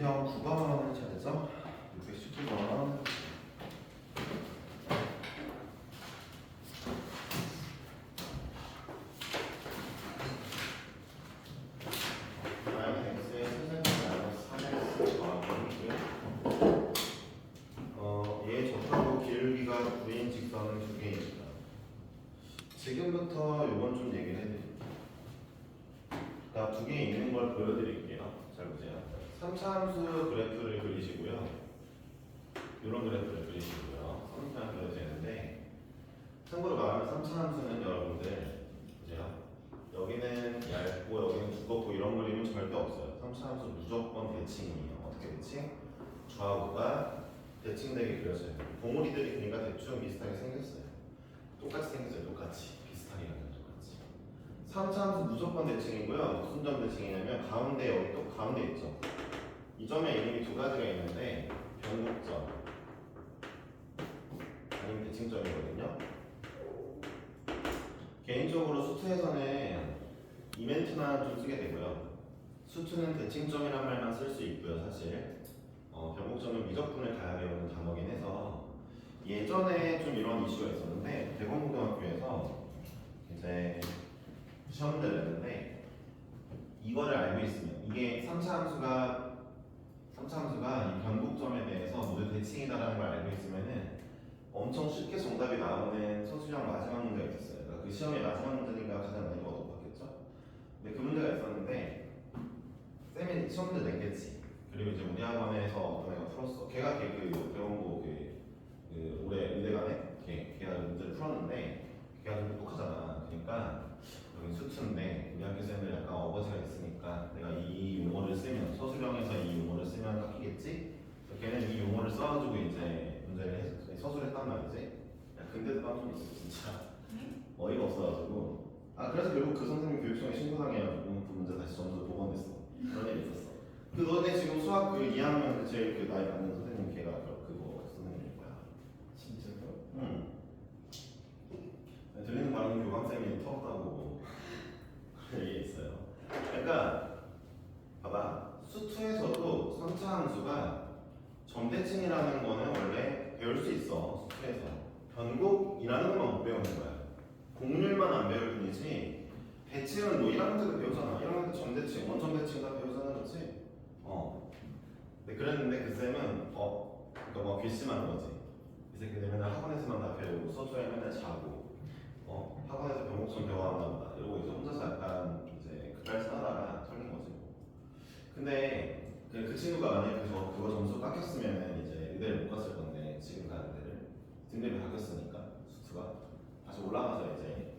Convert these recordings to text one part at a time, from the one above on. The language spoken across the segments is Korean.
유형 9번 찾죠? 619번. 얘 접하고 기울기가 9인 직선은 두 개입니다. 지금부터 이건 좀 얘기를 해드릴게요. 두 개 있는 걸 보여드릴게요. 잘 보세요. 3차 함수 그래프를 그리시고요. 이런 그래프를 그리시고요. 3차 그려지는데, 참고로 말하면 3차 함수는 여러분들 보세요. 여기는 얇고 여기는 두껍고 이런 그림은 절대 없어요. 3차 함수 무조건 대칭이에요. 어떻게 대칭? 좌우가 대칭되게 그려져요. 봉우리들이 그러니까 대충 비슷하게 생겼어요. 똑같이 생겼어요. 똑같이. 비슷하게 그려요. 똑같이. 3차 함수 무조건 대칭이고요. 무슨 점 대칭이냐면 가운데 여기 또 가운데 있죠. 이 점에 이름이 두 가지가 있는데 변곡점 아니면 대칭점이거든요. 개인적으로 수투에서는 이멘트만 좀 쓰게 되고요. 수투는 대칭점이란 말만 쓸 수 있고요. 사실 변곡점은 미적분을 가야 배우는 단어긴 해서 예전에 좀 이런 이슈가 있었는데 대건고등학교에서 이제 시험을 냈는데 이거를 알고 있으면 이게 3차 함수가 이 변곡점에 대해서 모두 대칭이다라는 걸 알고 있으면은 엄청 쉽게 정답이 나오는 서술형 마지막 문제가 있었어요. 그러니까 그 시험의 마지막 문제니까 가장 난이도가 높았겠죠. 근데 그 문제가 있었는데 쌤이 시험 문제 냈겠지. 그리고 이제 우리 학원에서 어떤 애가 풀었어. 걔가 그 대원고 올해 의대간에 걔가 문제를 풀었는데 걔가 좀 똑똑하잖아. 그러니까 여기 수투인데 우리 학교 쌤들 약간 어거지가 있으니까 내가 이 용어를 쓰면 서술형에서 이 용어를 쓰면 깎이겠지? 그래서 걔는 이 용어를 써가지고 이제 문제를 서술을 했단 말이지. 야, 근데도 깜짝 있어 진짜. 어이가 없어가지고. 그래서 결국 그 선생님 교육청에 신고당해가지고 그 문제 다시 점수 복원됐어. 그런 일이 있었어. 그 너네 지금 수학 2학년 제일 나이 많은 선생님 걔가 그거 선생님일 거야. 진짜요? 응. 들리는 바람은 교감쌤이 터졌다고 그런 얘기 있어요. 그러니까 봐봐. 수투에서도 3차 함수가 점대칭이라는 거는 원래 배울 수 있어. 수투에서 변곡이라는 것만 못 배우는 거야. 공률만 안 배울 뿐이지 대칭은 뭐 1학년 때도 배우잖아. 1학년 때 점대칭, 원점대칭 다 배우잖아. 그렇지? 근데 그랬는데 그 쌤은 그러니까 뭐 괘씸한 거지. 이 새끼들 맨날 학원에서만 다 배우고 서초에 맨날 자고 학원에서 변곡점 배워왔나 보다 이러고 이제 혼자서 약간 이제 그딸 싸다가 털린 거지 뭐. 근데 그 친구가 만약에 그거 점수 깎였으면 이제 의대를 못 갔을 건데 지금 가는 데를 등급이 바뀌었으니까 수투가 다시 올라가서 이제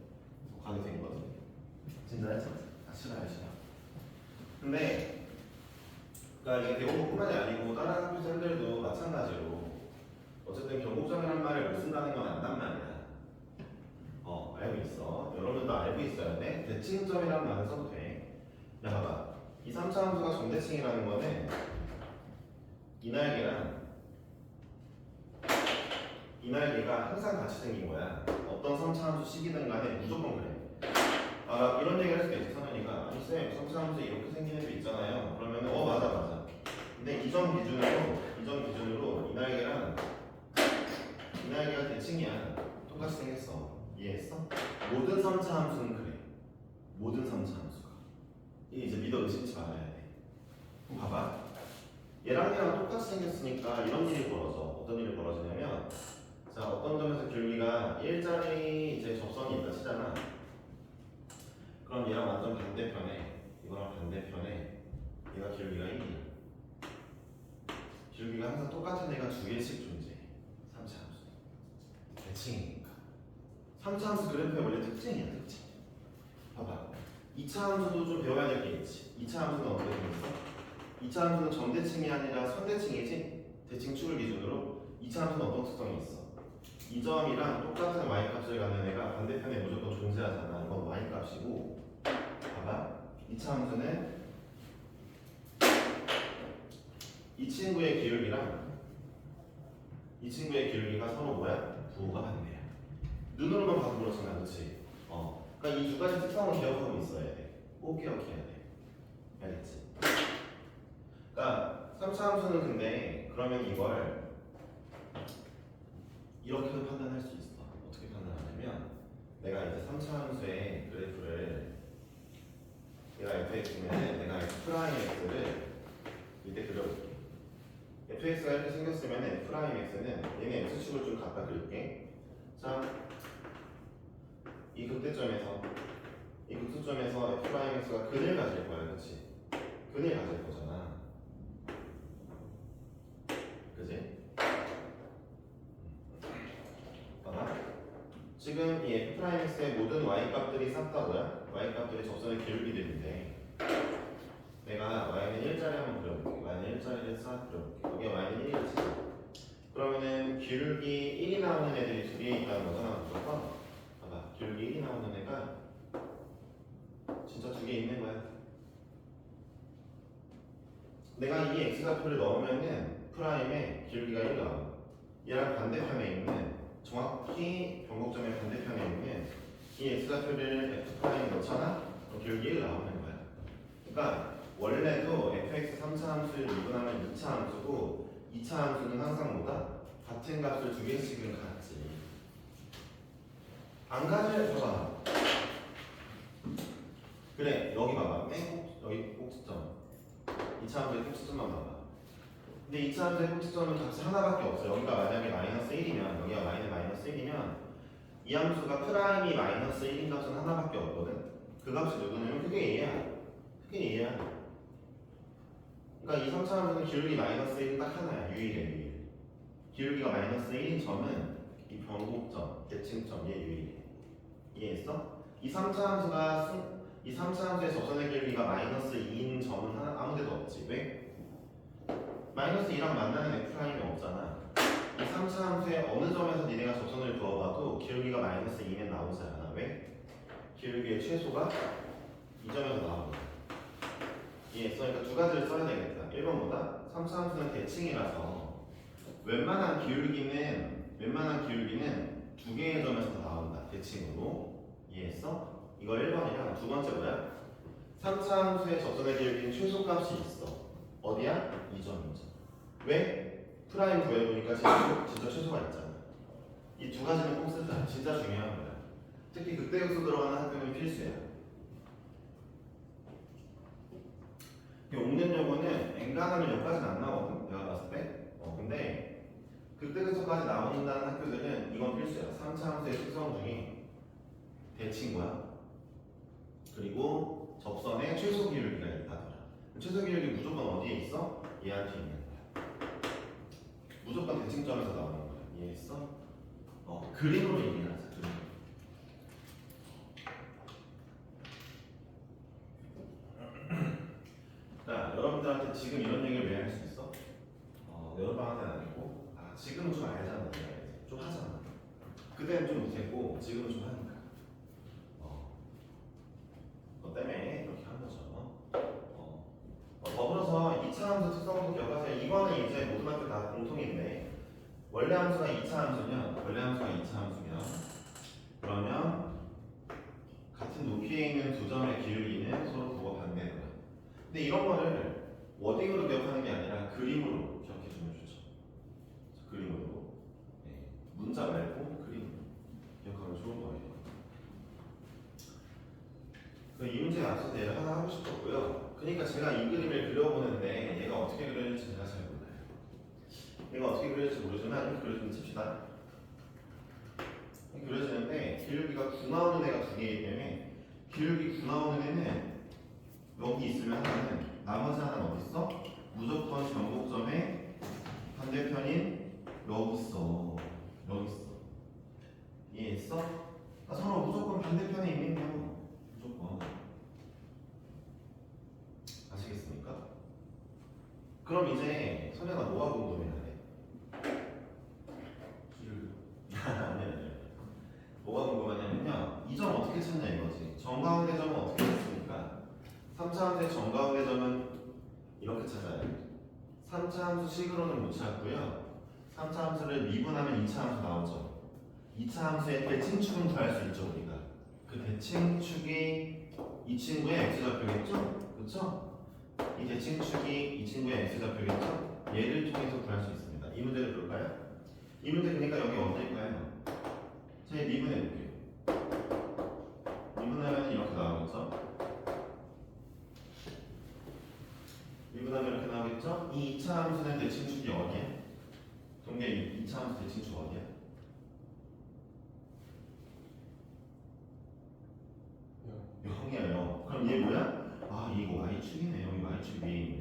가게 된 거지. 진짜야 진짜. 싫어요 싫어. 근데 그러니까 이게 대공부뿐만이 아니고 다른 학교 쌤들도 마찬가지로 어쨌든 변곡점이란 말을 못 쓴다는 건 안단 말이야. 알고 있어. 여러분도 알고 있어야 돼. 대칭점이란 말을 써도 돼. 야 봐봐. 이 3차 함수가 점대칭이라는 거는 이 날개가 항상 같이 생긴 거야. 어떤 3차 함수 식이든 간에 무조건 그래. 이런 얘기를 할 수도 있어. 선현이가 아니 쌤 3차 함수 이렇게 생긴 애도 있잖아요. 그러면 맞아. 근데 이 점 기준으로 이 날개가 대칭이야. 똑같이 생겼어. 이해했어? 모든 3차 함수는 그래. 모든 3차 함수가. 이제 믿어 의심치 말아야 돼. 그럼 봐봐. 얘랑 똑같이 생겼으니까 이런 일이 벌어져. 어떤 일이 벌어지냐면 자, 어떤 점에서 기울기가 1짜리 이제 접선이 있다 치잖아. 그럼 얘랑 완전 반대편에 이거랑 반대편에 얘가 기울기가 1이야. 기울기가 항상 똑같은 애가 두 개씩 존재해. 3차 함수. 대칭이니까. 3차 함수 그래프의 원래 특징이야. 특징. 봐봐. 2차 함수도 좀 배워야 될 게 있지. 2차 함수는 어떻게 생겼어? 2차 함수는 점대칭이 아니라 선대칭이지. 대칭축을 기준으로 2차 함수는 어떤 특성이 있어? 이 점이랑 똑같은 y값을 갖는 애가 반대편에 무조건 존재하잖아. 이건 y값이고 봐봐. 2차 함수는 이 친구의 기울기가 서로 뭐야? 부호가 반대야. 눈으로만 봐도 그렇잖아. 그렇지? 그러니까 이 두 가지 특성을 기억하고 있어야 돼. 꼭 기억해야 돼. 알겠지? 그러니까 3차 함수는 근데 그러면 이걸 이렇게도 판단할 수 있어. 어떻게 판단하냐면 내가 이제 3차 함수의 그래프를 얘가 fx면 내가 f 프라임 x를 이때 그려볼게. fx가 이렇게 생겼으면 f 프라임 x는 얘네 x축을 좀 갖다 그릴게. 자, 이 극대점에서 f 프라임 x가 근을 가질 거야, 그렇지? 근을 가질 거잖아, 그지? 봐봐. 지금 이 f 프라임 x의 모든 y 값들이 싹다고야? y 값들이 접선의 기울기들인데 내가 y는 1짜리 한번 그려볼게. y는 1짜리를 싹 그려볼게. 여기 y는 1이지. 그러면은 기울기 1이 나오는 애들이 두 개 있다는 거잖아, 무조건. 봐봐, 기울기 1이 나오는 애가 진짜 두 개 있는 거야. 내가 이 x좌표를 넣으면은 프라임에 기울기가 1 나와. 얘랑 반대편에 있는, 정확히 변곡점의 반대편에 있는 이 x좌표를 f 프라임 넣잖아? 그럼 기울기 1 나오는 거야. 그러니까 원래도 fx 3차 함수를 미분하면 2차 함수고 2차 함수는 항상 뭐다? 같은 값을 두 개씩은 갖지. 안 가질 봐봐. 그래, 여기 봐봐. 여기 꼭지점. 2차 함수의 꼭지점만 봐봐. 근데 2차 함수의 꼭지점은 값이 하나밖에 없어. 여기가 만약에 마이너스 1이면, 여기가 마이너스 1이면 이 함수가 프라임이 마이너스 1인 값은 하나밖에 없거든. 그 값이 누구냐면 그게 얘야. 그게 얘야. 그러니까 이 3차 함수는 기울기 마이너스 1은 딱 하나야. 유일해. 기울기가 마이너스 1인 점은 이 변곡점, 대칭점, 얘 유일해. 이해했어? 이 3차 함수의 접선의 기울기가 마이너스 2인 점은 아무 데도 없지. 왜? 마이너스 2랑 만나는 f'이 없잖아. 이 3차 함수의 어느 점에서 니네가 접선을 그어봐도 기울기가 마이너스 2는 나오지 않아. 왜? 기울기의 최소가 이 점에서 나오거든. 이해했어? 그러니까 두 가지를 써야 되겠다. 1번보다 3차 함수는 대칭이라서 웬만한 기울기는 두 개의 점에서 나온다. 대칭으로. 이해했어? 이거 1번이랑 두 번째 뭐야? 3차 함수의 접선의 기울기는 최소값이 있어. 어디야? 2점. 왜? 프라임 구해보니까 진짜 최소가 있잖아. 이 두 가지는 꼭 쓰자. 진짜 중요한 거야. 특히 극대역수 들어가는 학교는 필수야. 옥는 요거는 엔간하면 여기까지는 안 나오거든. 내가 봤을 때. 근데 극대극소까지 나온다는 학교들은 이건 필수야. 3차 함수의 특성 중에 대칭과 그리고 접선의 최소 기울기가 있다더라. 최소 기울기 무조건 어디에 있어? 얘한테 있는 거야. 무조건 대칭점에서 나오는 거야. 이해했어? 그림으로 얘기하자. 그림. 자, 여러분들한테 지금 이런 얘기를 왜 할 수 있어? 여러방학 때는 아니고, 지금은 좀 알잖아. 좀 하잖아. 그때는 좀 못했고, 지금은 좀 하니까. 너 때문에 이렇게 한 거죠. 더불어서 2차 함수 특성도 기억하세요. 이거는 이제 모든 학교 다 공통인데, 원래 함수가 2차 함수면, 그러면 같은 높이에 있는 두 점의 기울기는 서로 그거 반대고요. 근데 이런 거를 워딩으로 기억하는 게 아니라 그림으로 기억해주면 좋죠. 그림으로. 네. 문자 말고 그림 기억하면 좋은 거예요. 이 문제에 앞서서 얘를 하나 하고 싶었고요. 그러니까 제가 이 그림을 그려보는데 얘가 어떻게 그려질지 제가 잘 몰라요. 얘가 어떻게 그려질지 모르지만 이렇게 그려주면 칩시다. 이렇게 그려지는데 기울기가 9 나오는 애가 두 개이기 때문에 기울기 9 나오는 애는 여기 있으면 하나는 나머지 하나는 어디 있어? 무조건 변곡점의 반대편인 여기 있어. 이해했어? 서로 무조건 반대편에 있는 거. 무조건. 아시겠습니까? 그럼 이제 선혜가 뭐가 궁금해야 돼? 아니요. 뭐가 궁금하냐면요. 이 점 어떻게 찾냐 이거지. 정가운데 점은 어떻게 찾습니까? 3차 함수의 정가운데 점은 이렇게 찾아야 돼. 3차 함수 식으로는 못 찾고요. 3차 함수를 미분하면 2차 함수 나오죠. 2차 함수의 대칭축은 구할 수 있죠 우리가. 그 대칭축이 이 친구의 x좌표겠죠? 그렇죠? 이 대칭축이 이 친구의 x좌표겠죠? 얘를 통해서 구할 수 있습니다. 이 문제를 볼까요? 이 문제 그러니까 여기 어딜까요? 자, 미분해 볼게요. 미분하면 이렇게 나오겠죠? 미분하면 이렇게 나오겠죠? 이 2차 함수는 대칭축이 어디야? 동계 2차 함수 대칭축 어디야? 0이에요. 그럼 얘 뭐야? 아, 이거 y축이네. 여기 y축 위에 있네.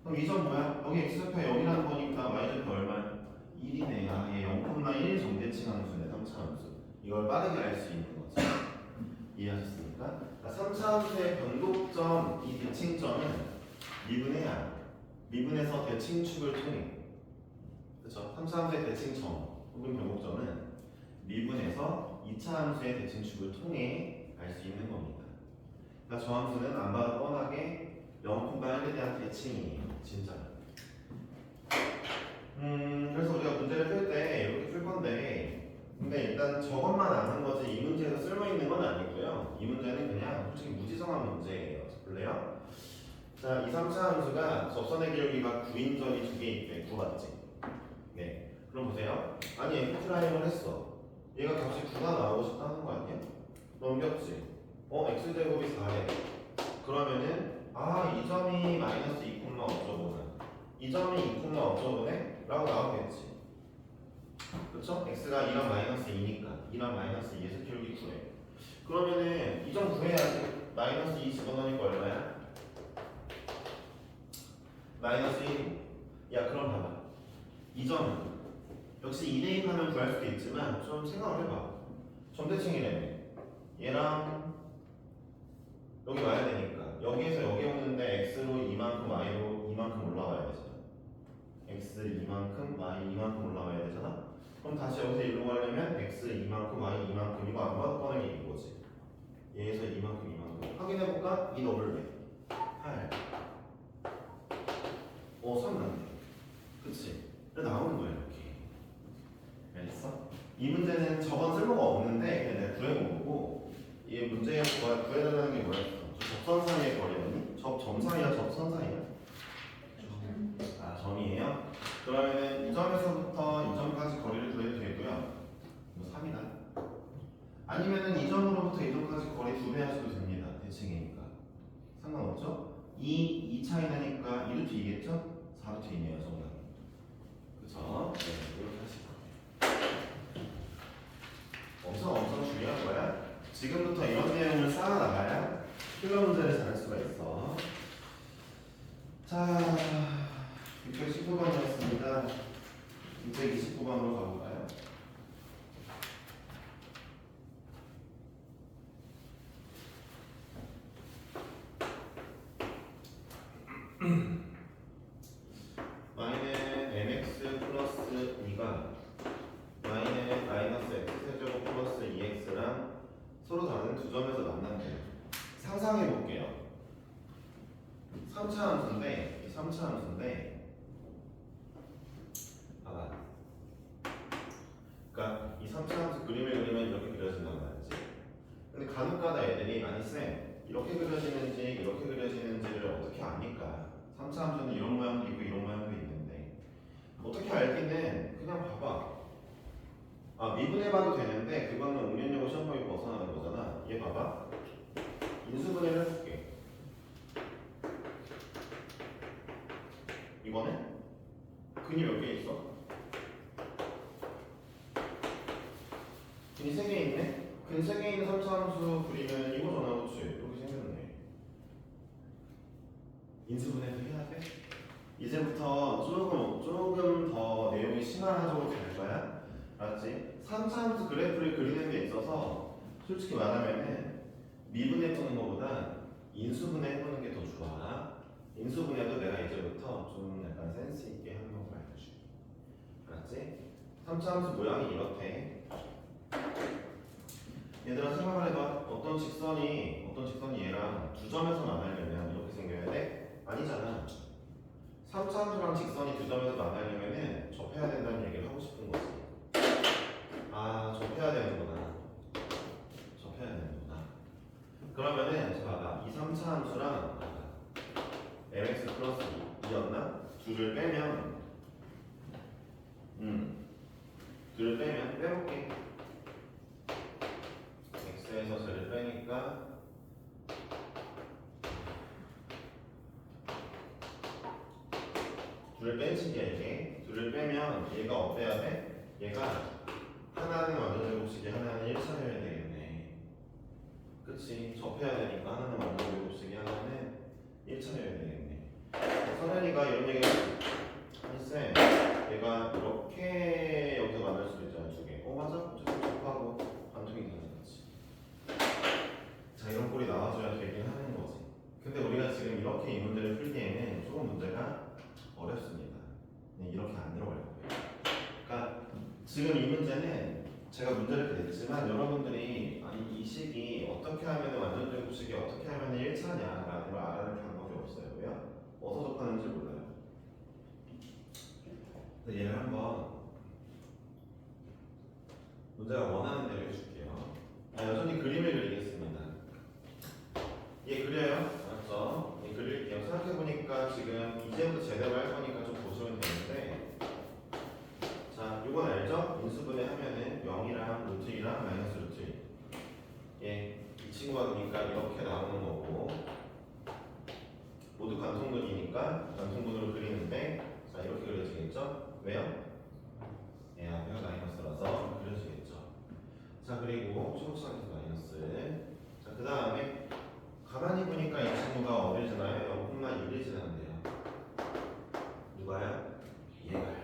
그럼 이 점 뭐야? 여기 x좌표 0이라는 거니까 y좌표 얼마야? 1이네. 아, 얘 0,1 정대칭 함수네. 3차 함수. 이걸 빠르게 알 수 있는 거죠. 이해하셨습니까? 3차 함수의 변곡점, 이 대칭점은 미분해야. 미분해서 대칭축을 통해. 그렇죠? 3차 함수의 대칭점 혹은 변곡점은 미분해서 2차 함수의 대칭축을 통해 알 수 있는 겁니다. 그러니까 저 함수는 안 봐도 뻔하게 0,1에 대한 대칭이에요. 진짜. 그래서 우리가 문제를 풀 때 이렇게 풀 건데, 근데 일단 저것만 아는 거지 이 문제에서 쓸모 있는 건 아니고요. 이 문제는 그냥 솔직히 무지성한 문제예요. 볼래요? 자, 이 3차 함수가 접선의 기울기가 9인 점이 2개 있대. 9 맞지? 네. 그럼 보세요. 아니 F'을 했어. 얘가 값이 9가 나오고 싶다는 거 아니야? 넘겼지? x제곱이 4래. 그러면은 이 점이 마이너스 2, 어쩌고는 이 점이 2, 어쩌고네? 라고 나오겠지. 그쵸? x가 2랑 마이너스 2니까 2랑 마이너스 2에서 기울기 9래. 그러면은 이 점 구해야지. 마이너스 2 집어넣으니까 얼마야? 마이너스 1. 야, 그럼 봐봐. 이 점은 역시 2 대입하면 구할 수도 있지만 좀 생각을 해봐. 점대칭이라며. 얘랑 여기 와야 되니까 여기에서 여기 오는데 x로 이만큼 y로 이만큼 올라와야 되잖아. x 이만큼 y 이만큼 올라와야 되잖아. 그럼 다시 여기서 일로 가려면 x 이만큼 y 이만큼 이거 안 봐도 뻔하게 이거지. 얘에서 이만큼 확인해볼까? 2 더블 8 3 나네. 그치? 그래 나오는 거야 이렇게. 알겠어? 이 문제는 저건 쓸모가 없는데 그냥 내가 구해본 거고, 이 문제에서 구해달라는 게 뭐였어? 접선 사이의 거리였니? 점 사이야? 접선 사이야? 점이에요? 그러면은 이 점에서부터 이 점까지 거리를 구해도 되고요. 3이다. 아니면은 이 점으로부터 이 점까지 거리 2배 하셔도 됩니다. 대칭이니까. 상관없죠? 2 차이 나니까 2루트 2겠죠? 4루트 2네요, 정답. 그쵸? 네, 이렇게 하시면 엄청 중요한 거야. 지금부터 이런 내용을 쌓아 나가야 필러 문제를 잘할 수가 있어. 자, 619번이었습니다. 629번으로 가볼까요? y는 mx 플러스 2가 y는 마이너스 x제곱 플러스 2x랑 서로 다른 두 점에서 만난대요. 상상해 볼게요. 3차 함수인데, 이 3차 함수인데, 봐봐. 그러니까 이 3차 함수 그림을 그리면 이렇게 그려진단 말이지. 근데 간혹가다 애들이 아니 쌤, 이렇게 그려지는지 이렇게 그려지는지를 어떻게 압니까? 3차 함수는 이런 모양도 있고 이런 모양도 있는데 어떻게 알기는 그냥 봐봐. 미분해봐도 되는데 그거는 5년여고 시험범위 벗어나는 거잖아. 얘 봐봐. 인수분해를 해볼게. 이거는 근이 몇 개 있어? 근이 3개 있네? 근 3개 있는 3차 함수 그리면 이거잖아. 그치? 이렇게 생겼네. 인수분해도 해야 돼? 이제부터 조금 더 내용이 심화적으로 갈 거야. 알았지? 3차 함수 그래프를 그리는 데 있어서 솔직히 말하면은 미분해 푸는 것보다 인수분해 해보는 게 더 좋아. 인수분해도 내가 이제부터 좀 약간 센스 있게 한번 알려줄게. 알았지? 3차 함수 모양이 이렇대. 얘들아 생각을 해봐. 어떤 직선이 얘랑 두 점에서 만나려면 이렇게 생겨야 돼? 아니잖아. 3차 함수랑 직선이 두 점에서 만나려면은 접해야 된다는 얘기를 하고 싶은 거지. 접해야 되는구나. 접해야 되는구나. 그러면은 봐봐. 이 3차 함수랑 mx 플러스 2였나? 둘을 빼면 둘을 빼면 빼볼게. x에서 쟤를 빼니까 둘을 뺀 식이야 이게. 둘을 빼면 얘가 어때야 돼? 얘가 하나는 완전제곱식이 하나는 1차여야 되겠네. 그치? 접해야 되니까 하나는 완전제곱식이 하나는 1차여야 되겠네. 선현이가 이런 얘기를 글쎄 얘가 이렇게 여기서 만날 수도 있잖아 두 개. 맞아. 어쨌든 접하고 관통이 되는 거지. 자 이런 꼴이 나와줘야 되긴 하는 거지. 근데 우리가 지금 이렇게 이 문제를 풀기에는 조금 문제가 어렵습니다. 이렇게 안 들어갈 거예요. 그러니까 지금 이 문제는 제가 문제를 이렇게 냈지만 여러분들이 아니 이 식이 어떻게 하면 완전제곱식이 어떻게 하면 1차냐라는 걸 알아낼 방법이 없어요. 왜요? 어디서 접하는지 몰라요. 얘를 한번 문제가 원하는 대로 해줄게요. 여전히 그림을 그리겠습니다. 얘 그려요? 알았죠? 얘 그릴게요. 생각해보니까 지금 이제부터 제대로 할 거니까 좀 보시면 되는데 자, 이건 알죠? 인수분해 하면은 0이랑 루트 2랑 마이너스 루트 2 예, 이 친구가 그러니까 이렇게 나오는 거고 모두 관통근이니까 관통근으로 그리는데 자, 이렇게 그려지겠죠? 왜요? 예, 앞에가 마이너스라서 그려지겠죠. 자, 그리고 초록색에서 마이너스. 자, 그 다음에 가만히 보니까 이 친구가 어딜 지나요? 0,1을 지나는데요. 누가요? 얘가요.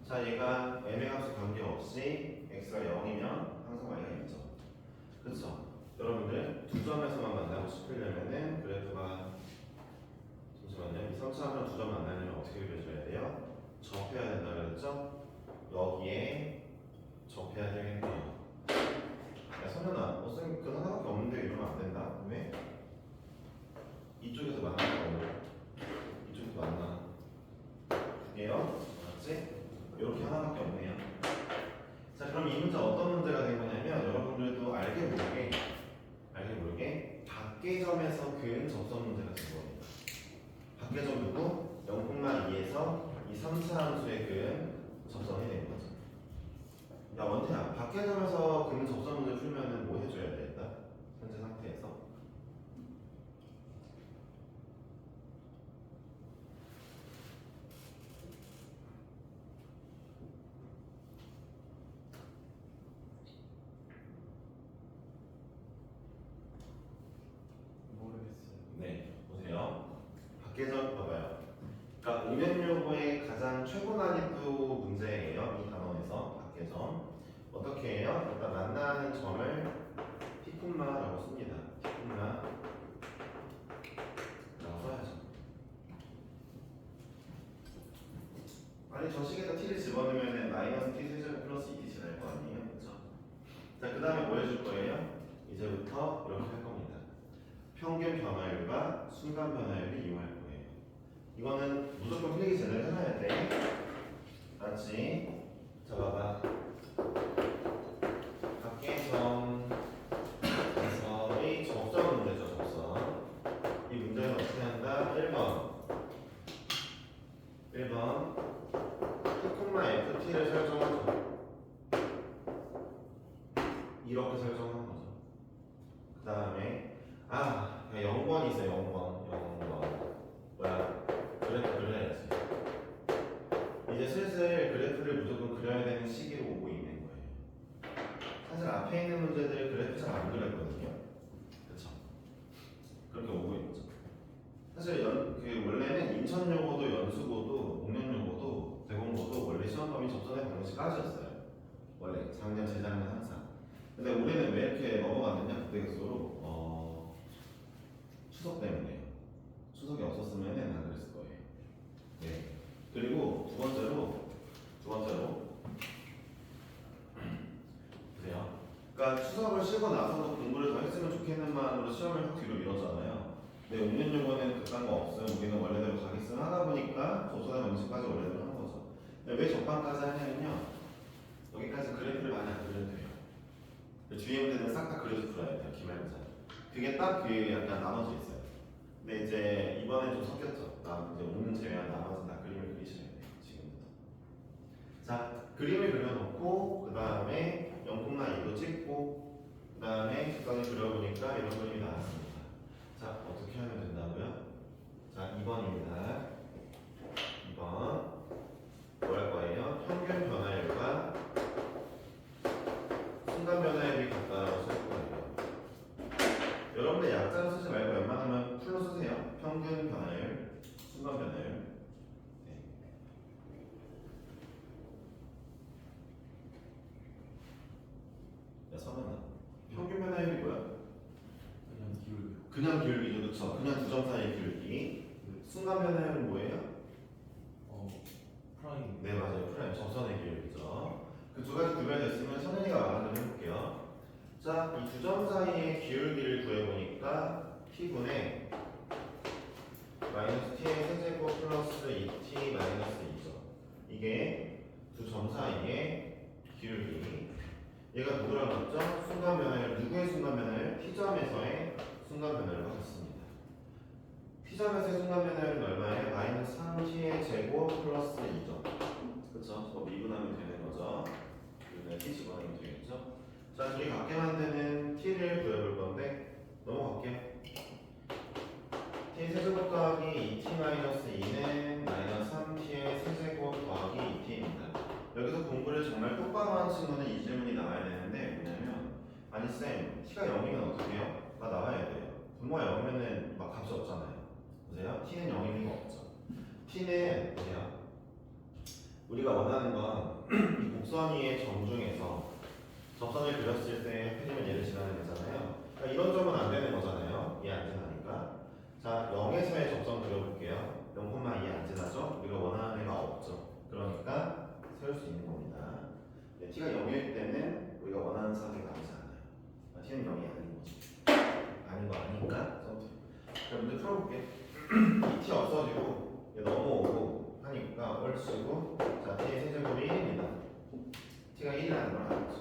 자, 얘가 m의 값에 관계없이 x가 0이면 항상 y가 있죠. 그렇죠? 여러분들 두 점에서만 만나고 싶으려면은 그래프가 잠시만요. 이 선차함으로 두 점 만나려면 어떻게 그려줘야 돼요? 접해야 된다 그랬죠? 여기에 접해야 되겠네요. 야 선현아, 쌤 그 하나밖에 없는데 이러면 안 된다. 왜? 이쪽에서 만나는 거 이쪽에서 만나. 두 개요? 맞지? 이렇게 하나밖에 없네요. 자, 그럼 이 문제 어떤 문제가 된 거냐면 여러분들도 알게 모르게 밖의 점에서 그은 접선 문제가 된 거예요. 밖의 점 누구? 0,2에서 이 3차 함수의 그은 접선이 된 거죠. 야 원태야, 밖의 점에서 그은 접선 문제 풀면은 뭐 해줘야 되겠다? 현재 상태에서 네, 보세요. 밖에서 봐봐요. 그러니까 응용요구의 가장 최고 난이도 문제예요. 이 단원에서 밖에점 어떻게 해요? 일단 만나는 점을 P라고 씁니다. P라고 써야죠. 아니 저 식에다 t를 집어넣으면 마이너스 t 세제곱 플러스 2t 날 거 아니에요? 그렇죠? 자, 그 다음에 뭐 해줄 거예요? 이제부터 이렇게 할 겁니다. 평균 변화율과 순간 변화율을 이용할 거예요. 이거는 무조건 필기 제대로 해놔야 돼. 맞지? 자, 봐봐. 밖에서의 접선 문제죠, 접선. 이 문제는 어떻게 한다? 1번 Pft를 설정하죠. 이렇게 설정하는 거죠. 그 다음에 0번이 있어요. 0번 뭐야? 그래프 그려야지. 이제 슬슬 그래프를 무조건 그려야 되는 시기로 오고 있는 거예요. 사실 앞에 있는 문제들을 그래프 잘 안 그렸거든요. 그렇죠? 그렇게 오고 있죠. 사실 원래는 인천요고도 연수고도 목련요고도 대공고도 원래 시험범위 접선의 방식까지였어요. 원래 작년 재작년 항상. 근데 우리는 왜 이렇게 넘어갔느냐? 그때그수로 추석 때문에. 추석이 없었으면 안 그랬을 거예요. 네. 그리고 두 번째로 보세요. 그러니까 추석을 쉬고 나서도 공부를 더 했으면 좋겠는 마음으로 시험을 확 뒤로 미뤘잖아요. 근데 응용요거는 그딴 거 없어요. 우리는 원래대로 가겠으면 하다 보니까 접선의 방식까지 원래대로 하는 거죠. 근데 왜 접방까지 하냐면요. 여기까지 그래프를 많이 안 그려도 돼요. 주의 문제는 싹 다 그려서 풀어야 돼요. 기말고사. 그게 딱 그 약간 나눠져 있어요. 근데 이제 이번에 좀 섞였죠. 이제 오는 제외한 나머지는 다 그림을 그리셔야 돼요. 지금부터. 자, 그림을 그려놓고 그 다음에 0,2도 찍고 그 다음에 직선을 그려보니까 이런 그림이 나왔습니다. 자, 어떻게 하면 된다고요? 자, 2번입니다. 2번 뭐 할 거예요? 평균 변화율과 순간 변화율이 같다라고 쓸 거예요. 여러분들 약자로 쓰지 말고 웬만하면 풀로 쓰세요. 평균 변화율, 순간 변화율. 네. 야, 선은아. 평균 변화율이 뭐야? 그냥 기울기. 그냥 기울기죠, 그렇죠? 그냥 두 점 사이의 기울기. 순간 변화율은 뭐예요? 프라임. 네, 맞아요. 프라임 접선의 기울기죠. 그 두 가지 구별됐으면 선현이가 말한 대로 해볼게요. 자, 이 두 점 사이의 기울기를 구해보니까 P분의 마이너스 T의 세제곱 플러스 2T 마이너스 2죠. 이게 두 점 사이의 기울기. 얘가 누구랑 같죠? 순간 변화율. 누구의 순간 변화율? T점에서의 순간 변화율과 같습니다. T점에서의 순간 변화율은 얼마예요? 마이너스 3T의 제곱 플러스 2죠. 그쵸? 저 미분하면 되는 거죠. 여기다 T 집어넣으면 되겠죠? 자, 둘이 같게 만드는 T를 구해볼 건데 넘어갈게요. T 세제곱 더하기 2T-2는 마이너스 3T의 세제곱 더하기 2T입니다. 여기서 공부를 정말 똑바로 한 친구는 이 질문이 나와야 되는데 뭐냐면 아니 쌤, T가 0이면 어떻게 해요? 나와야 돼요. 분모가 0이면은 막 값이 없잖아요. 보세요. T는 0일 리가 없죠. T는 보세요. 우리가 원하는 건 이 곡선 위의 점 중에서 접선을 그렸을 때 해주면 얘를 지나는 거잖아요. 그러니까 이런 점은 안 되는 거잖아요. 얘 안 지나니까. 자, 0에서의 접선 그려볼게요. 0,2 안 지나죠? 우리가 원하는 애가 없죠. 그러니까 세울 수 있는 겁니다. 네, t가 0일 때는 우리가 원하는 사각이 나오지 않아요. t는 0이 아닌 거죠. 아닌 거 아니니까 써도 돼요. 자, 문제 풀어볼게. 이 t 없어지고 얘 넘어오고 하니까 얼씨고 자, t의 세제곱이 1입니다. t가 1이라는 걸 알았죠.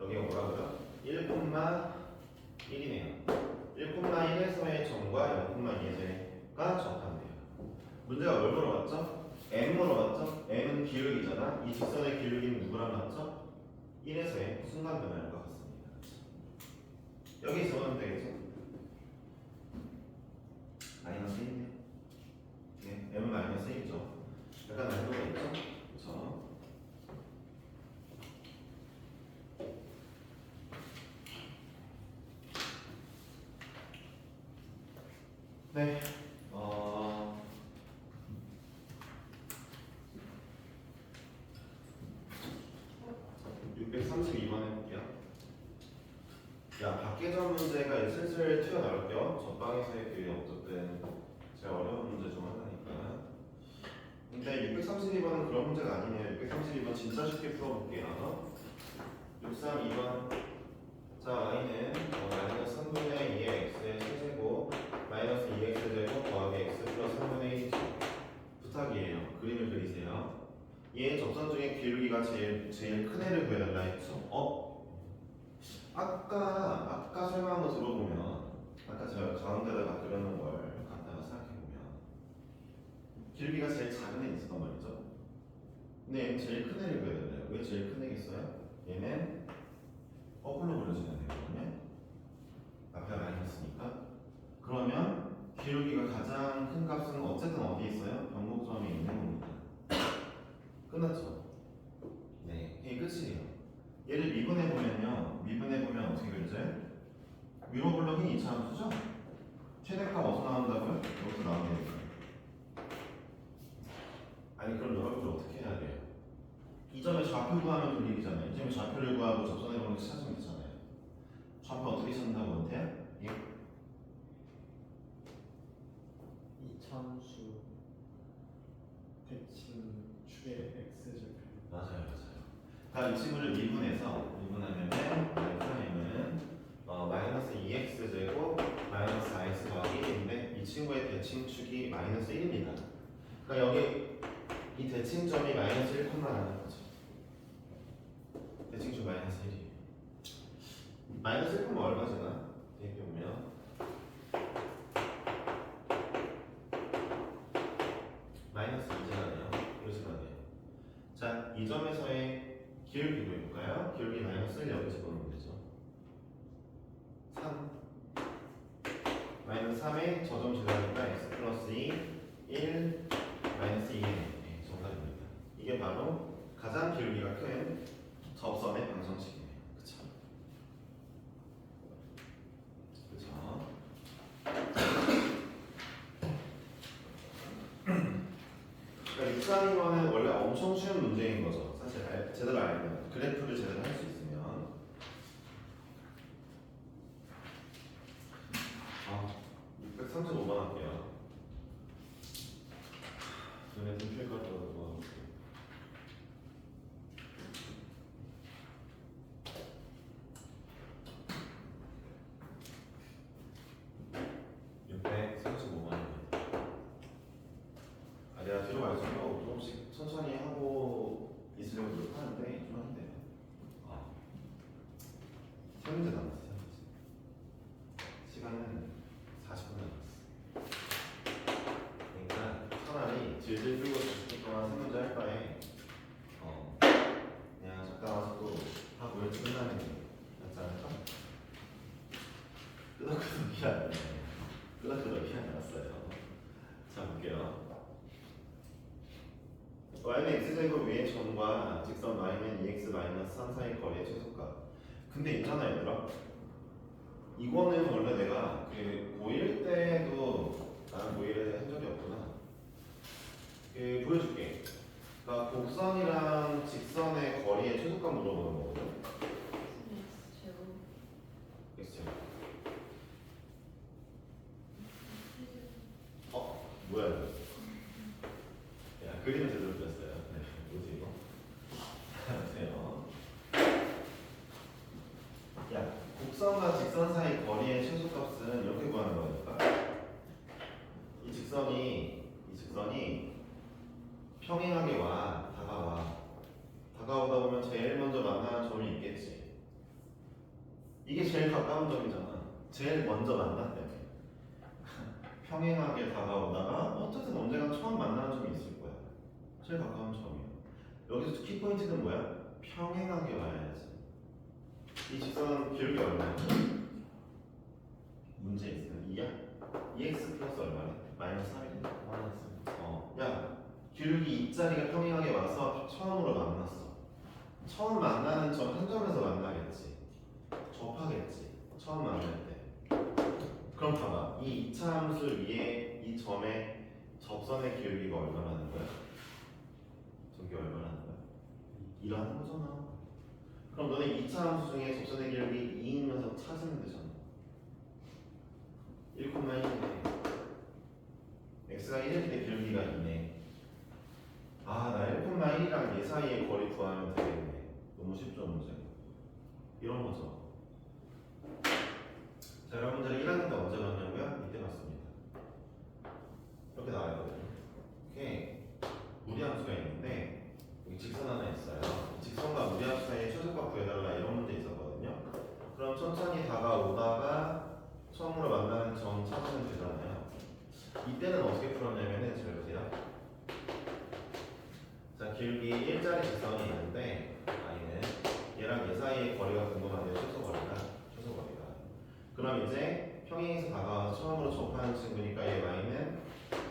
여기가 뭐라고요? 1,1이네요. 1,1에서의 점과 0,2에서가 접한대요. 문제가 뭘 물어봤죠? m 물어봤죠? m은 기울기잖아. 이 직선의 기울기는 누구랑 같죠? 1에서의 순간 변화율과 같습니다. 여기 적으면 되겠죠? 마이너스 1이네요. 네, m은 마이너스 1이죠. 약간 난이도가 있죠? 그렇죠? 네, 632번 해볼게요. 야, 밖에전 문제가 슬슬 튀어나올게요. 전방에서의 그 어쨌든 제가 어려운 문제 중 하나니까. 근데 632번은 그런 문제가 아니네요. 632번 진짜 쉽게 풀어볼게요. 632번. 자, y는 마이너스 3분의 2의 x의 세제곱 마이너스 2x 제곱 더하기 x 플러스 3분의 1이죠. 부탁이에요. 그림을 그리세요. 얘 접선 중에 기울기가 제일 큰 애를 구해달라 했죠. 아까 설명한 거 들어보면 아까 제가 가운데다가 그려놓은 걸 갖다가 생각해보면 기울기가 제일 작은 애 있었단 말이죠. 근데 얘는 제일 큰 애를 그려야 된대요. 왜 제일 큰 애겠어요? 얘는 거꾸로 그려지는 애거든요. 앞에 마이너스니까. 그러면 기울기가 가장 큰 값은 어쨌든 어디에 있어요? 변곡점에 있는 겁니다. 끝났죠? 네, 이게 끝이에요. 얘를 미분해보면요. 미분해보면 어떻게 그려져요? 위로 블록이 이차함수죠? 최대값 어디서 나온다고요? 여기서 나오는 거니까. 아니 그럼 여러분들 어떻게 해야 돼요? 이 점의 좌표 구하면 돌리기잖아요. 이 점의 좌표를 구하고 접선의 범위를 찾으면 되잖아요. 좌표 어떻게 찾는다고 원태요? 예? 이차함수 대칭 축의 x제곱. 맞아요. 이 친구를 미분하면은 프라임은 마이너스 2x 제곱 마이너스 4x 더하기 1인데 이 친구의 대칭축이 마이너스 1입니다. 그러니까 여기 이 대칭점이 마이너스 1, 라는 거죠. 대칭축 마이너스 1이에요. 마이너스 1, 얼마잖아? 대입해보면 이 점에서의 기울기 보여볼까요? 기울기 마이너스를 여기 집어넣으면 되죠. 3 마이너스 3에 저점 제자리가 x 플러스 2 1 마이너스 2네 정답입니다. 이게 바로 가장 기울기가 큰 접선의 방정식이에요. 그쵸? 그쵸? 그러니까 632번은 원래 엄청 쉬운 문제인 거죠. 사실 제대로 알면 그래프를 제대로 할 수 있으면. 635번 할게요. 눈에 좀 필 것 같아서 635번입니다. 내가 뒤로 갈수록 조금씩 천천히 하고 있으려고 노력하는데 좀 힘들어요. 세 문제 남았어요. 시간은 40분 남았어. 그러니까 차라리 질질 끌고 40분 동안 세 문제 할 바에 그냥 적당한 속도 하고 일찍 끝나는 게 낫지 않을까? 끄덕끄덕이 안 나네. 끄덕끄덕이 안 났어요. 자 볼게요. y는 x제곱 위의 점과 직선 y는 2x 마이너스 3 사이 거리의 최소값. 근데 있잖아 얘들아, 이거는 원래 내가 그 고1 때도 나는 고1에 한 적이 없구나. 보여줄게. 그러니까 곡선이랑 직선의 거리의 최소값 물어보는 거거든. x제곱. 뭐야 이거? 야, 그림을 제대로 그렸어요. 네, 뭐지 이거? 보세요. 야, 곡선과 직선 사이 거리의 최소값은 이렇게 구하는 거니까 이 직선이 평행하게 다가오다 보면 제일 먼저 만나는 점이 있겠지. 이게 제일 가까운 점이잖아. 제일 먼저 만났대. 평행하게 다가오다가 어쨌든 언젠가 처음 만나는 점이 있을 거야. 제일 가까운 점이야. 여기서 키포인트는 뭐야? 평행하게 와야지. 이 직선은 기울기 얼마야? 문제 있으면 2야? 2x 플러스 얼마래? 마이너스 3이네. 야, 기울기 2짜리가 평행하게 와서 처음으로 만났어. 처음 만나는 점 한 점에서 만나겠지. 접하겠지. 처음 만날 때. 그럼 봐봐. 이 2차 함수 위에 이 점의 접선의 기울기가 얼마라는 거야? 저게 얼마라는 거야? 2라는 거잖아. 그럼 너네 2차 함수 중에 접선의 기울기 2이면서 찾으면 되잖아. 1,1이네. x가 1일 때 기울기가 2네. 나 1,1이랑 얘 사이의 거리 구하면 되겠네. 너무 쉽죠 문제. 이런 거죠. 자, 여러분들 1학년 때 언제 봤냐고요? 이때 봤습니다. 이렇게 나와야 되거든요. 이렇게 무리함수가 있는데 여기 직선 하나 있어요. 직선과 무리함수 사이의 최소값 구해달라 이런 문제 있었거든요. 그럼 천천히 다가오다가 처음으로 만나는 점 찾으면 되잖아요. 이때는 어떻게 풀었냐면은 잘 보세요. 자, 길기 1짜리 직선이 있는데 y는 얘랑 얘 사이의 거리가 궁금한데 최소거리가. 그럼 이제 평행에서 다가와서 처음으로 접하는 친구니까 얘 y는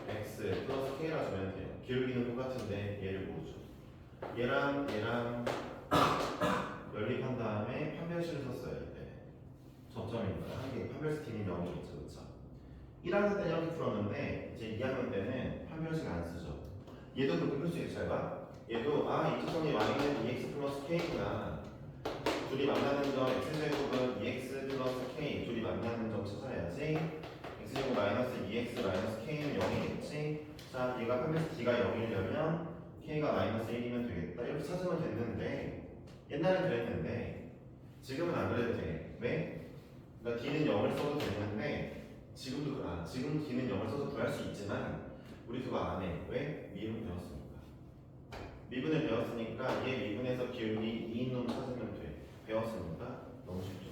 x 플러스 k라 주면 돼요. 기울기는 똑같은데 얘를 모르죠. 얘랑 연립한 다음에 판별식을 썼어요. 이때 접점이니까 한 개 판별식 팀이 0이겠죠. 그쵸? 1학년 때는 이렇게 풀었는데 이제 2학년 때는 판별식 안 쓰죠. 얘도 그렇게 풀 수 있게 잘 봐. 얘도 이 직선이 y는 2x 플러스 k구나. 둘이 만나는 점 x제곱은 2x 플러스 k. 둘이 만나는 점 찾아야지. x제곱 마이너스 2x 마이너스 k는 0이겠지. 자, 얘가 판별식 d가 0이려면 k가 마이너스 1이면 되겠다. 이렇게 찾으면 됐는데 옛날엔 그랬는데 지금은 안 그래도 돼. 왜? 그러니까 d는 0을 써도 되는데 지금 d는 0을 써서 구할 수 있지만 우리 그거 안 해. 왜? 미분 배웠으니까. 미분을 배웠으니까 얘 미분에서 기울기 2인 놈 찾으면 돼. 배웠으니까 너무 쉽죠.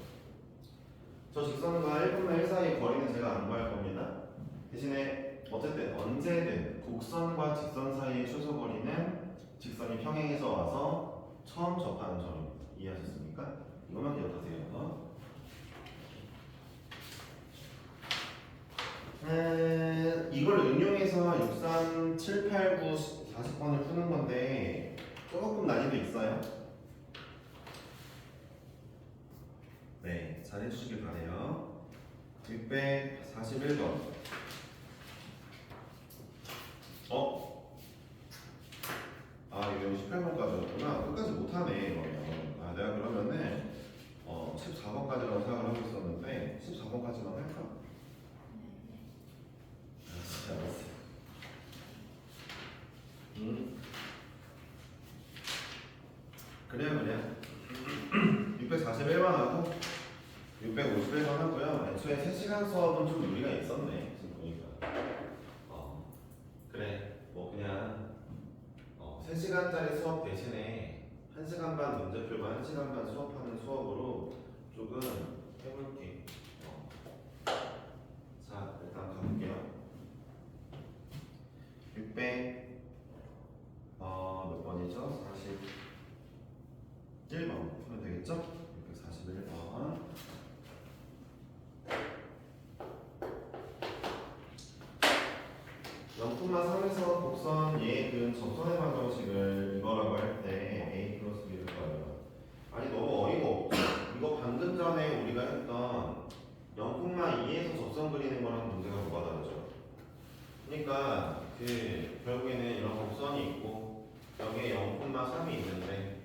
저 직선과 1,1 사이의 거리는 제가 안 구할 겁니다. 대신에 어쨌든 언제든 곡선과 직선 사이의 최소 거리는 직선이 평행해서 와서 한 7, 8, 9, 40번을 푸는 건데 조금 난이도 있어요. 네, 잘해주시길 바래요. 641번. 이거 18번까지였구나. 끝까지 못하네, 그러면. 내가 그러면은 14번까지라고 생각을 하고 있었는데 14번까지만 할까? 알았어. 그래요. 641번 하고 651번 하고요. 애초에 3시간 수업은 좀 무리가 있었네. 지금 보니까. 그래. 뭐 그냥 3시간짜리 수업 대신에 1시간 반 문제 풀고 1시간 반 수업하는 수업으로 조금 해볼게. 자, 일단 가볼게요. 600 몇 번이죠? 41번 풀면 되겠죠? 641번. 영품만 3에서 곡선 얘 그 접선의 방정식을 이거라고 할 때 A 플러스 B를 써요. 아니 너무 어이가 없죠? 이거 방금 전에 우리가 했던 0,2에서 접선 그리는 거랑 문제가 뭐가 다르죠? 그러니까 결국에는 이런 곡선이 있고 여기에 0,3이 있는데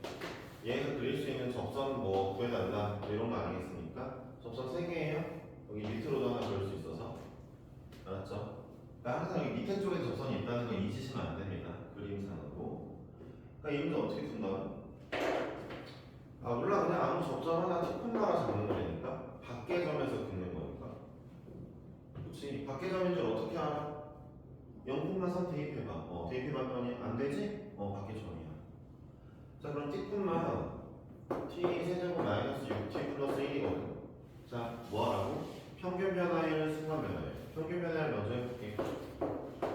얘에서 그릴 수 있는 접선 뭐 구해달라 뭐 이런 거 아니겠습니까? 접선 3개예요? 여기 밑으로도 하나 그릴 수 있어서 알았죠? 그러니까 항상 여기 밑에 쪽에 접선이 있다는 거 잊으시면 안 됩니다. 그림상으로. 그러니까 이 문제 어떻게 푼다? 몰라. 그냥 아무 접점 하나 티콤마가 잡는 거니까 밖의 점에서 긋는 거니까. 그렇지. 밖의 점인 줄 어떻게 알아? 0,3 대입해봐. 대입해봤더니 안 되지? 밖의 점이야. 자, 그럼 티콤마 t 세제곱 마이너스 6t 플러스 1이거든. 자, 뭐하라고? 평균 변화율, 순간 변화율. 평균 변화율 먼저 해볼게.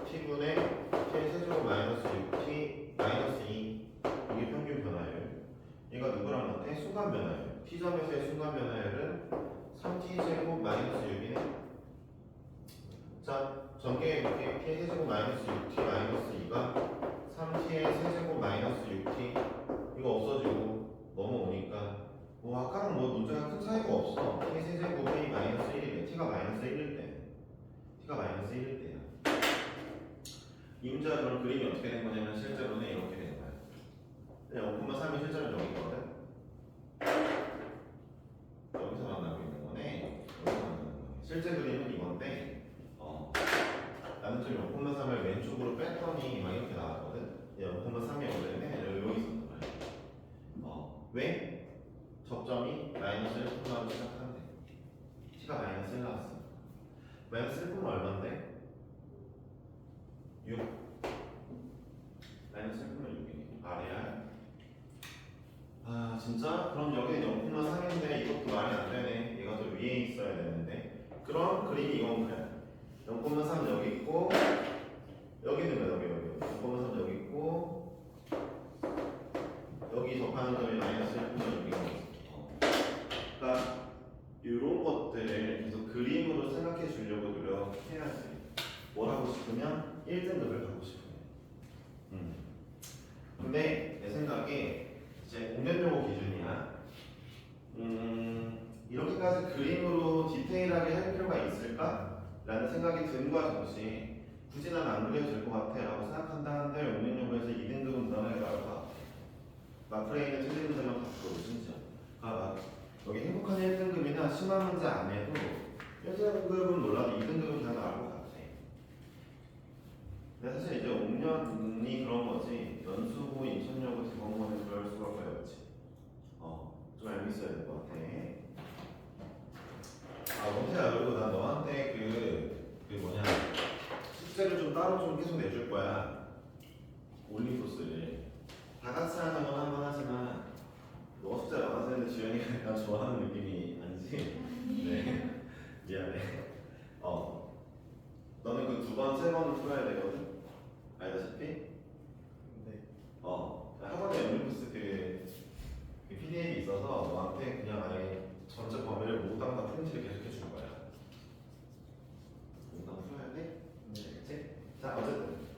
t분의 t 세제곱 마이너스 6t 마이너스 2 이게 평균 변화율. 얘가 누구랑 같아? 순간 변화율. t점에서의 순간 변화율은 3t 제곱 마이너스 6이네. 자, 전개해볼게. t 세제곱 마이너스 6t 마이너스 2가 3t의 세제곱 마이너스 6t 이거 없어지고 넘어오니까 아까랑 문제가 큰 차이가 없어. t 세제곱이 마이너스 1이래. t가 마이너스 1일 때. t가 마이너스 1일 때야. 이 문제가 그럼 그림이 어떻게 된 거냐면 실제로는 이렇게 된 거야. 0,3이 실제로 여기 있거든. 여기서 만나고 있는 거네. 여기서 만나는 거네. 실제 그림은 이건데, 나는 좀 0,3을 왼쪽으로 뺐더니 막 이렇게 나왔거든. 0,3이 원래는 여기 있었단 말이야. 왜? 접점이 마이너스 1,0로 시작하는데 t가 마이너스 1 나왔어. 마이너스 1,0은 얼마인데? 6. 마이너스 1,0은 6이네. RR. 진짜? 그럼 여기는 0,3인데 이것도 말이 안 되네. 얘가 더 위에 있어야 되는데. 그럼 그림이 이건 거야. 0,3 여기 있고 여기는 왜 여기 0,3 여기 있고 여기 접하는 점이 마이너스 1,6이고 그러니까 이런 것들을 계속 그림으로 생각해 주려고 노력해야지. 뭘 하고 싶으면 1등급을 가고 싶으면. 근데 내 생각에 이제 공변용어 기준이야. 이렇게까지 그림으로 디테일하게 할 필요가 있을까? 라는 생각이 든과 동시에 굳이 난 안 그려도 될 것 같아 라고 생각한다 한들 공변용어에서 2등급은 너네가 나올 것 같아. 마크레인은 틀린 문제만 갖고 심지어 여기 행복한 1등급이나 심한 문제 안 해도 1등급은 몰라도 2등급은 다 나올 것 같아. 근데 사실 이제 5년이 그런 거지. 연수고, 인천여고, 대법원은 그럴 수가 없지. 좀 알고 있어야 될 것 같아. 원태야, 그리고 난 너한테 숙제를 좀 따로 좀 계속 내줄 거야. 올림포스를. 다 같이 하는 건 한 번 하지만 너 숙제 나가서 했는데 지현이가 약간 좋아하는 느낌이 아니지? 네. 미안해. 너는 그 2번, 3번을 풀어야 되거든? 알다시피? 네. 학원에 올림푸스 그 PDF이 있어서 너한테 그냥 아예 전체 범위를 모두 다 프린트를 계속 해줄 거야. 모두 다 풀어야 돼? 네. 알겠지? 자, 어쨌든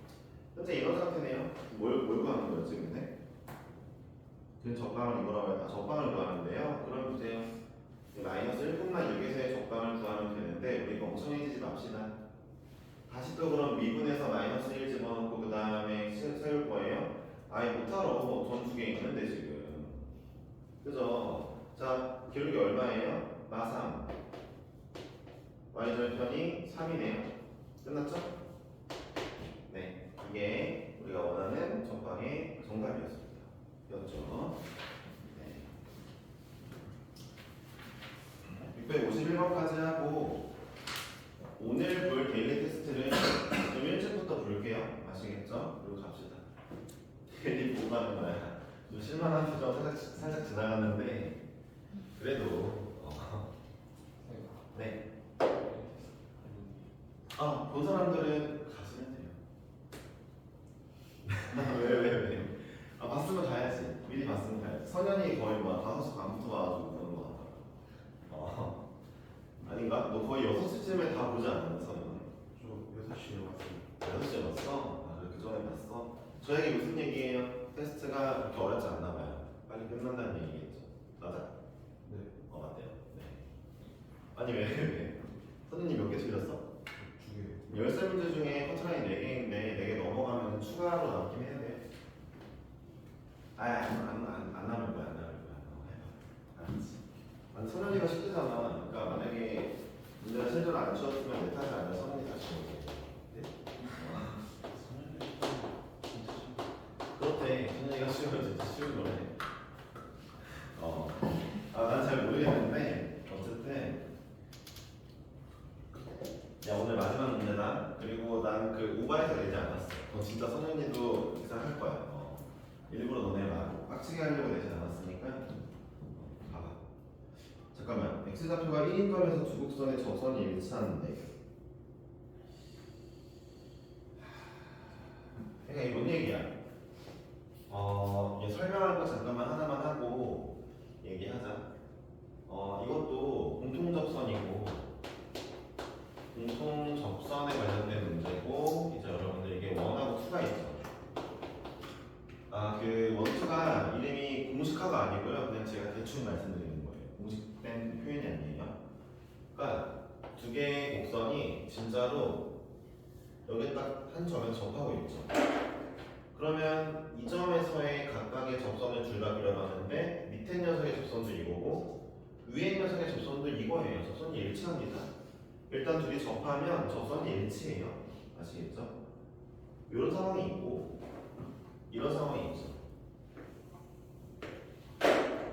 그죠? 자, 기울기 얼마예요? 마3. y절편이 3이네요. 끝났죠? 네, 이게 우리가 원하는 전방의 정답이었습니다. 였죠? 네. 651번까지 하고 오늘 볼 데일리 테스트를 좀 일찍부터 볼게요. 아시겠죠? 그리고 갑시다. 데일리 보고 가는 거야. 좀 실망한 표정 살짝 지나갔는데 그래도 네. 본 사람들은 가시면 돼요. 왜? 봤으면 가야지. 미리 봤으면 가야지. 선현이 거의 막 5시 반부터 와가지고 보는 거 같더라고. 아닌가? 너 거의 6시쯤에 다 보지 않았나, 선현은? 저 6시에 왔어요. 6시에 봤어? 그 전에 봤어? 저에게 무슨 얘기예요? 테스트가 그렇게 어렵지 않나 봐요. 빨리 끝난다는 얘기겠죠. 맞아? 네. 맞대요. 네. 아니, 왜? 선현이 몇 개 틀렸어? 2개. 13문제 중에 커트라인 4개인데 4개 넘어가면 추가로 남긴 해야 돼. 안 남을 거야, 안 남을 거야. 해봐. 알았지. 아니, 선현이가 쉽대잖아. 그러니까 만약에 문제가 실제로 안 치웠으면 내 탓이 아니라 선현이 탓이거든. 네? 그렇대. 선현이가 쉬우면 진짜 쉬운 거래. 난 잘 모르겠는데 어쨌든 야, 오늘 마지막 문제다. 그리고 난 그 오바해서 내지 않았어. 진짜 선현이도 계산할 거야. 일부러 너네 막 빡치게 하려고 내지 않았으니까 봐봐. 잠깐만. x좌표가 1인점에서 두 곡선의 접선이 일치하는데 그러니까 이게 뭔 얘기야? 얘 설명할 거 잠깐만 하나만 하고 얘기하자. 이것도 공통 접선이고 공통 접선에 관련된 문제고 이제 여러분들 이게 원하고 투가 있죠. 그 원투가 이름이 공식화가 아니고요. 그냥 제가 대충 말씀드리는 거예요. 공식된 표현이 아니에요. 그러니까 두 개의 곡선이 진짜로 여기 딱 한 점에 접하고 있죠. 그러면 이 점에서의 각각의 접선을 둘 다 그려봤는데 밑에 녀석의 접선도 이거고 위에 녀석의 접선도 이거예요. 접선이 일치합니다. 일단 둘이 접하면 접선이 일치해요. 아시겠죠? 이런 상황이 있고 이런 상황이 있죠.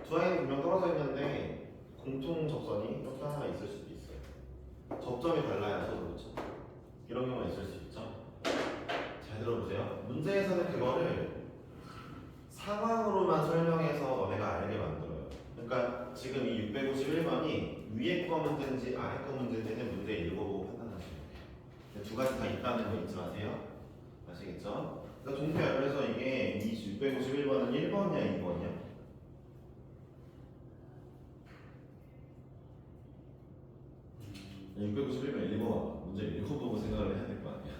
두 라인이 분명 떨어져 있는데 공통 접선이 이렇게 하나 있을 수도 있어요. 접점이 달라야 서로 그렇죠. 이런 경우가 있을 수 있죠. 잘 들어보세요. 문제에서는 그거를 상황으로만 설명해서 너네가 알게 만들어요. 그러니까 지금 이 651번이 위에 거 문제인지 아래 거 문제인지는 문제 읽어보고 판단하시면 돼요. 두 가지 다 있다는 거 잊지 마세요. 아시겠죠? 그러니까 동표 열에서 이게 이 651번은 1번이야, 2번이야? 651번 1번 문제를 읽어보고 생각을 해야 될 거 아니야.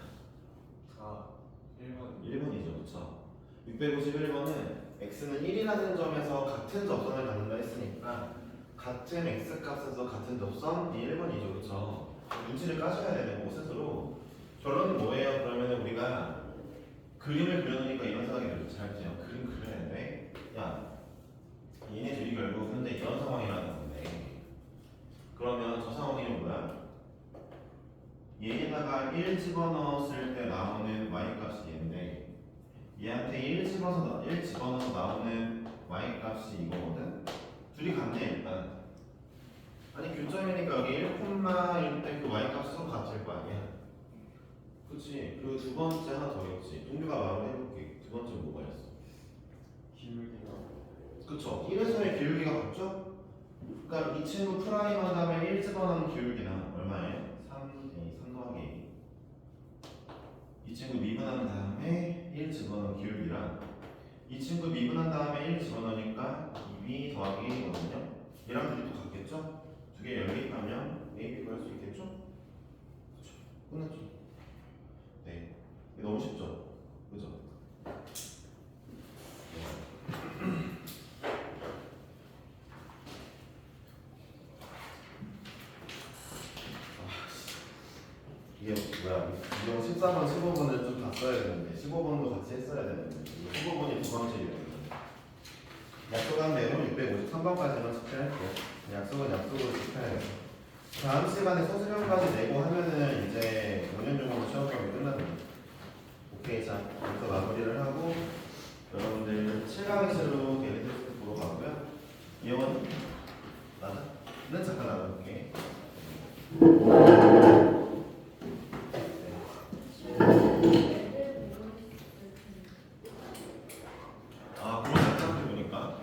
1번이죠, 그렇죠? 651번은 x는 1이라는 점에서 같은 접선을 갖는다 했으니까 같은 x 값에서 같은 접선 이 1번이죠, 그렇죠? 눈치를 까셔야 되는 거 스스로. 결론은 뭐예요? 그러면 우리가 그림을 그려놓으니까 이런 생각이 들죠. 잘 그냥 그림 그려야 돼. 야, 얘네들이 결국 현재 이런 상황이라는 건데 그러면 저 상황이 뭐야? 얘에다가 1 집어넣었을 때 나오는 y값이 얘인데 얘한테 1 집어넣어서 나오는 y값이 이거거든? 둘이 같네 일단. 아니 교점이니까 여기 1콤마일 때 그 y값이 서로 같을 거 아니야? 그치? 그 두 번째 하나 더 있지. 동규가 말을 해볼게. 두 번째 뭐가 있어? 기울기가. 그쵸? 1에서의 기울기가 같죠? 그러니까 이 친구 프라임 한 다음에 1 집어넣는 기울기는 얼마예요? 3 더하기 2. 이 친구 미분한 다음에 1 집어넣는 기울기랑 이 친구 미분한 다음에 1 집어넣으니까 2b 더하기 1이거든요. 얘랑 둘이 또 같겠죠? 두 개 연립하면 a, b 구할 수 있겠죠? 그쵸? 끝났죠? 네. 이게 너무 쉽죠? 그죠? 이게 뭐야? 이거 14번, 15번을 좀 봤어야 되는데 15번도 같이 했어야 되는데 이거 15번이 두 번째이거든요. 약속한 대로 653번까지만 숙제할게요. 약속은 약속으로 지켜야 돼요. 다음 시간에 서술형까지 내고 하면은 이제 5년 중간고 시험 수업이 끝납니다. 오케이, 자 여기서 마무리를 하고 여러분들 7강의실로 대리 테스트 보러 가고요. 이영원 맞아? 는 잠깐 나가볼게. 아, 그럼 잠깐 보니까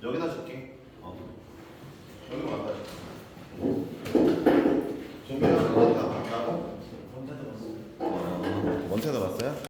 여기다 줄게. 여기로 갖다 줄게. 준비하는 거다 봤다고? 혼자 들었어. 원태 들었어요?